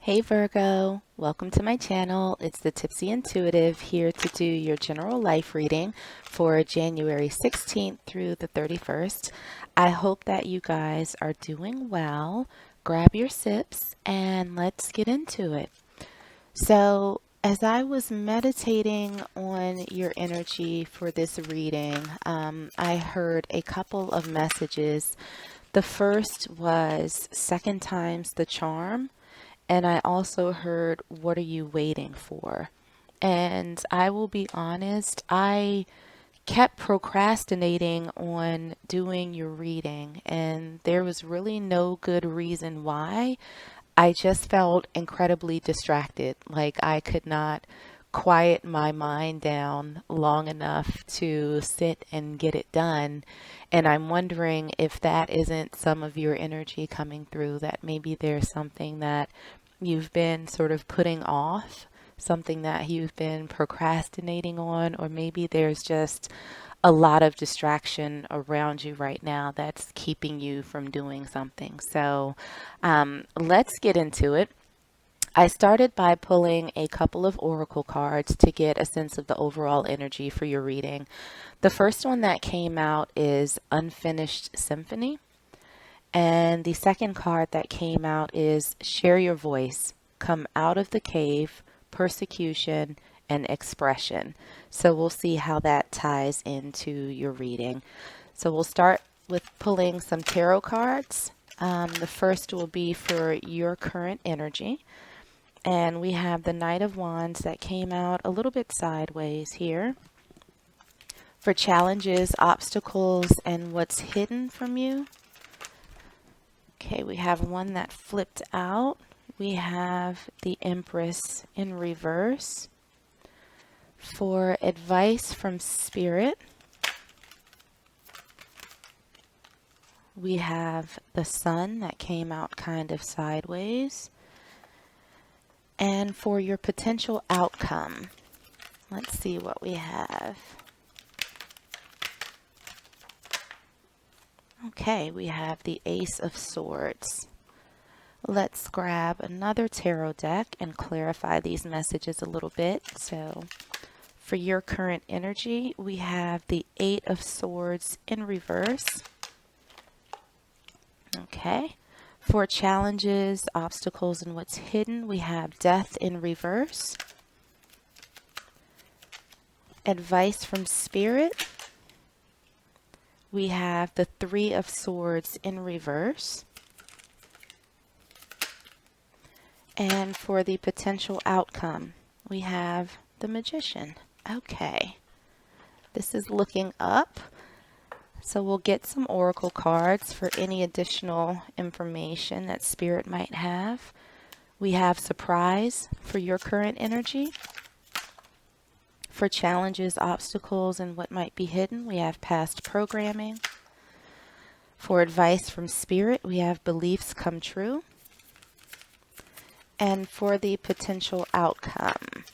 Hey Virgo, welcome to my channel. It's the Tipsy Intuitive here to do your general life reading for January 16th through the 31st. I hope that you guys are doing well. Grab your sips and let's get into it. So, as I was meditating on your energy for this reading, I heard a couple of messages. The first was second time's the charm. And I also heard, what are you waiting for? And I will be honest, I kept procrastinating on doing your reading, and there was really no good reason why. I just felt incredibly distracted, like I could not quiet my mind down long enough to sit and get it done. And I'm wondering if that isn't some of your energy coming through, that maybe there's something that you've been sort of putting off, something that you've been procrastinating on, or maybe there's just a lot of distraction around you right now that's keeping you from doing something. So let's get into it. I started by pulling a couple of oracle cards to get a sense of the overall energy for your reading. The first one that came out is Unfinished Symphony. And the second card that came out is Share Your Voice, Come Out of the Cave, Persecution, and Expression. So we'll see how that ties into your reading. So we'll start with pulling some tarot cards. The first will be for your current energy. And we have the Knight of Wands that came out a little bit sideways here. For challenges, obstacles, and what's hidden from you. Okay, we have one that flipped out. We have the Empress in reverse. For advice from Spirit, we have the Sun that came out kind of sideways. And for your potential outcome, let's see what we have. Okay, we have the Ace of Swords. Let's grab another tarot deck and clarify these messages a little bit. So, for your current energy, we have the Eight of Swords in reverse. Okay. For challenges, obstacles, and what's hidden, we have Death in reverse. Advice from Spirit. We have the Three of Swords in reverse. And for the potential outcome, we have the Magician. Okay. This is looking up. So we'll get some oracle cards for any additional information that Spirit might have. We have Surprise for your current energy. For challenges, obstacles, and what might be hidden, we have Past Programming. For advice from Spirit, we have Beliefs Come True. And for the potential outcome,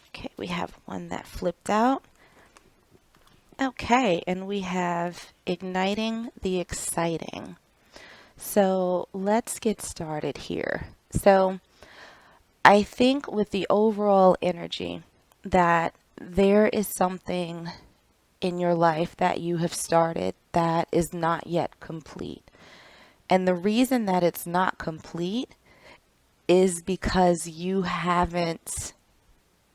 okay, we have one that flipped out. Okay, and we have Igniting the Exciting. So let's get started here. So I think with the overall energy that there is something in your life that you have started that is not yet complete. And the reason that it's not complete is because you haven't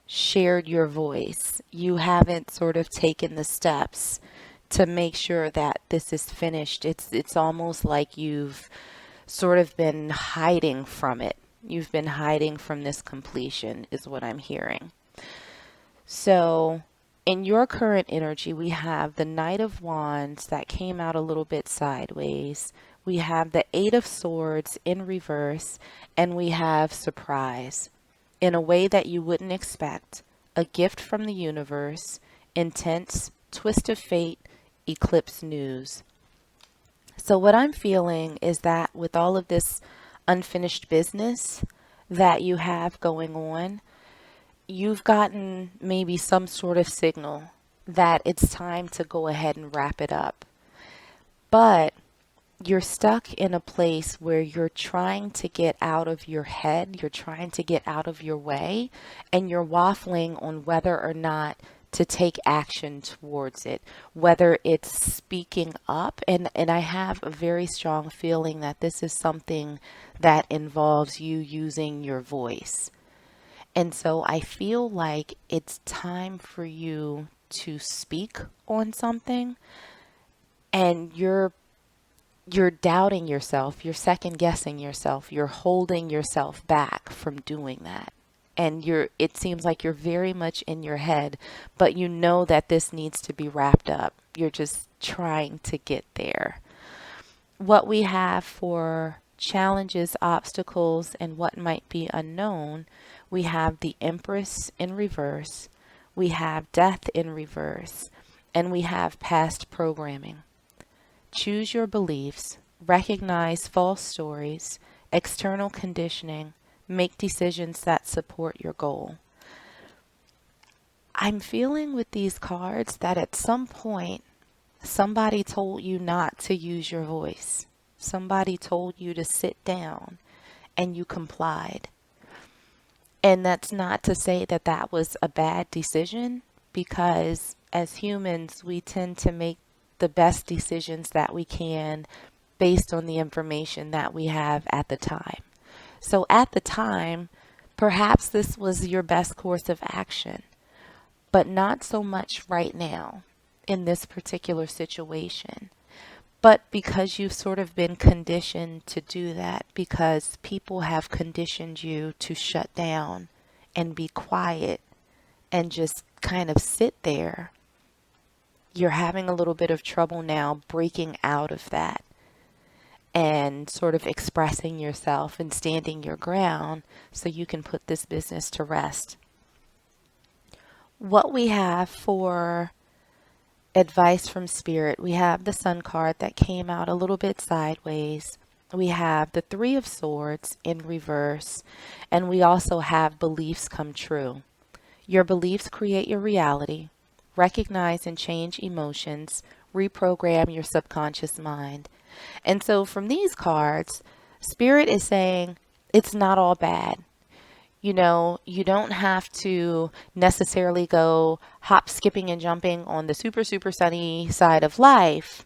shared your voice. You haven't sort of taken the steps to make sure that this is finished. It's almost like you've sort of been hiding from it. You've been hiding from this completion is what I'm hearing. So in your current energy, we have the Knight of Wands that came out a little bit sideways. We have the Eight of Swords in reverse, and we have Surprise in a way that you wouldn't expect, a gift from the universe, intense, twist of fate, eclipse news. So what I'm feeling is that with all of this unfinished business that you have going on, you've gotten maybe some sort of signal that it's time to go ahead and wrap it up. But you're stuck in a place where you're trying to get out of your head, you're trying to get out of your way, and you're waffling on whether or not to take action towards it, whether it's speaking up. And I have a very strong feeling that this is something that involves you using your voice. And so I feel like it's time for you to speak on something, and you're doubting yourself, you're second guessing yourself, you're holding yourself back from doing that. And it seems like you're very much in your head, but you know that this needs to be wrapped up. You're just trying to get there. What we have for challenges, obstacles, and what might be unknown, we have the Empress in reverse, we have death in reverse, and we have past programming. Choose your beliefs, recognize false stories, external conditioning, make decisions that support your goal. I'm feeling with these cards that at some point, somebody told you not to use your voice. Somebody told you to sit down and you complied. And that's not to say that that was a bad decision, because as humans, we tend to make the best decisions that we can based on the information that we have at the time. So at the time, perhaps this was your best course of action, but not so much right now in this particular situation. But because you've sort of been conditioned to do that, because people have conditioned you to shut down and be quiet and just kind of sit there, you're having a little bit of trouble now breaking out of that and sort of expressing yourself and standing your ground so you can put this business to rest. What we have for advice from Spirit, we have the Sun card that came out a little bit sideways. We have the Three of Swords in reverse, and we also have beliefs come true. Your beliefs create your reality. Recognize and change emotions. Reprogram your subconscious mind. And so from these cards, Spirit is saying it's not all bad. You know, you don't have to necessarily go hop, skipping, and jumping on the super, super sunny side of life,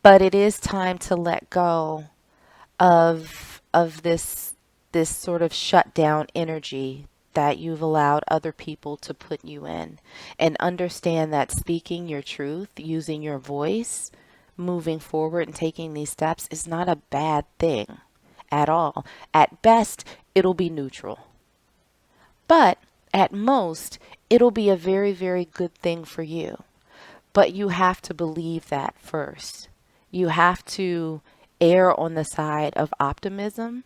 but it is time to let go of this sort of shut down energy that you've allowed other people to put you in, and understand that speaking your truth, using your voice, moving forward and taking these steps is not a bad thing at all. At best, it'll be neutral. But at most, it'll be a very, very good thing for you. But you have to believe that first. You have to err on the side of optimism,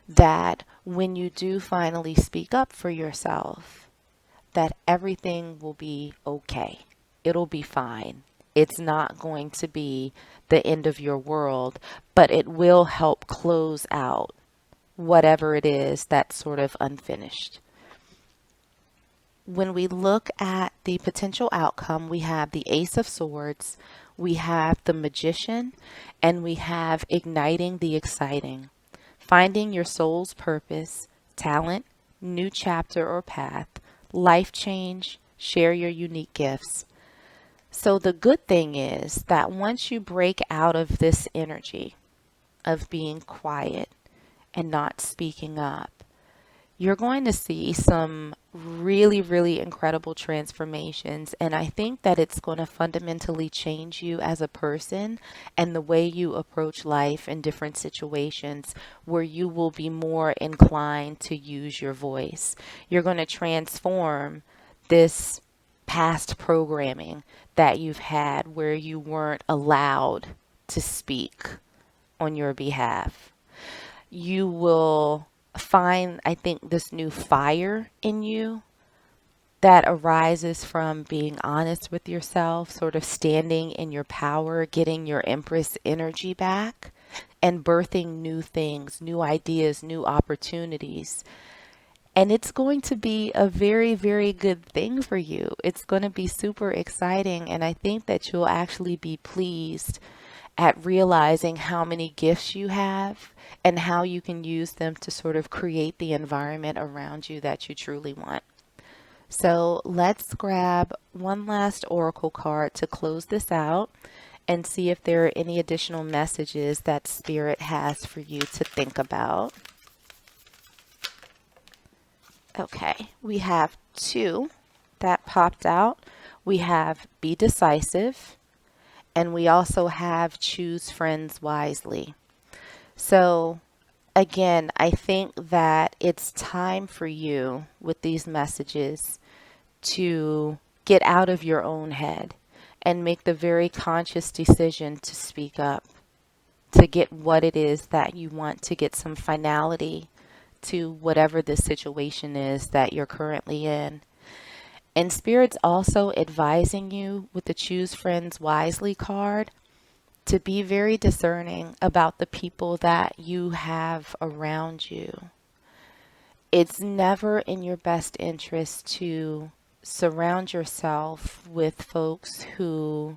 that when you do finally speak up for yourself, that everything will be okay. It'll be fine. It's not going to be the end of your world, but it will help close out whatever it is that's sort of unfinished. When we look at the potential outcome, we have the Ace of Swords, we have the Magician, and we have igniting the exciting. Finding your soul's purpose, talent, new chapter or path, life change, share your unique gifts. So the good thing is that once you break out of this energy of being quiet and not speaking up, you're going to see some really, really incredible transformations. And I think that it's going to fundamentally change you as a person and the way you approach life in different situations, where you will be more inclined to use your voice. You're going to transform this past programming that you've had where you weren't allowed to speak on your behalf. You will find, I think, this new fire in you that arises from being honest with yourself, sort of standing in your power, getting your Empress energy back, and birthing new things, new ideas, new opportunities. And it's going to be a very, very good thing for you. It's going to be super exciting, and I think that you'll actually be pleased at realizing how many gifts you have and how you can use them to sort of create the environment around you that you truly want. So let's grab one last oracle card to close this out and see if there are any additional messages that Spirit has for you to think about. Okay, we have two that popped out. We have be decisive, and we also have choose friends wisely. So again, I think that it's time for you with these messages to get out of your own head and make the very conscious decision to speak up, to get what it is that you want, to get some finality to whatever the situation is that you're currently in. And Spirit's also advising you with the Choose Friends Wisely card to be very discerning about the people that you have around you. It's never in your best interest to surround yourself with folks who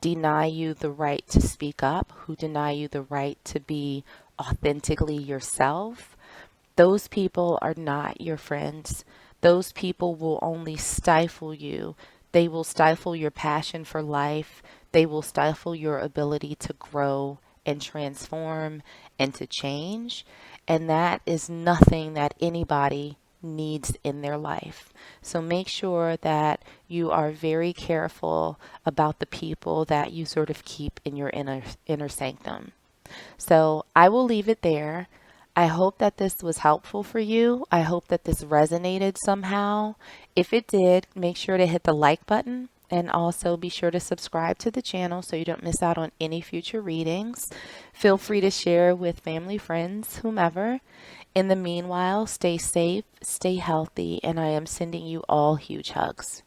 deny you the right to speak up, who deny you the right to be authentically yourself. Those people are not your friends. Those people will only stifle you. They will stifle your passion for life. They will stifle your ability to grow and transform and to change. And that is nothing that anybody needs in their life. So make sure that you are very careful about the people that you sort of keep in your inner sanctum. So I will leave it there. I hope that this was helpful for you. I hope that this resonated somehow. If it did, make sure to hit the like button and also be sure to subscribe to the channel so you don't miss out on any future readings. Feel free to share with family, friends, whomever. In the meanwhile, stay safe, stay healthy, and I am sending you all huge hugs.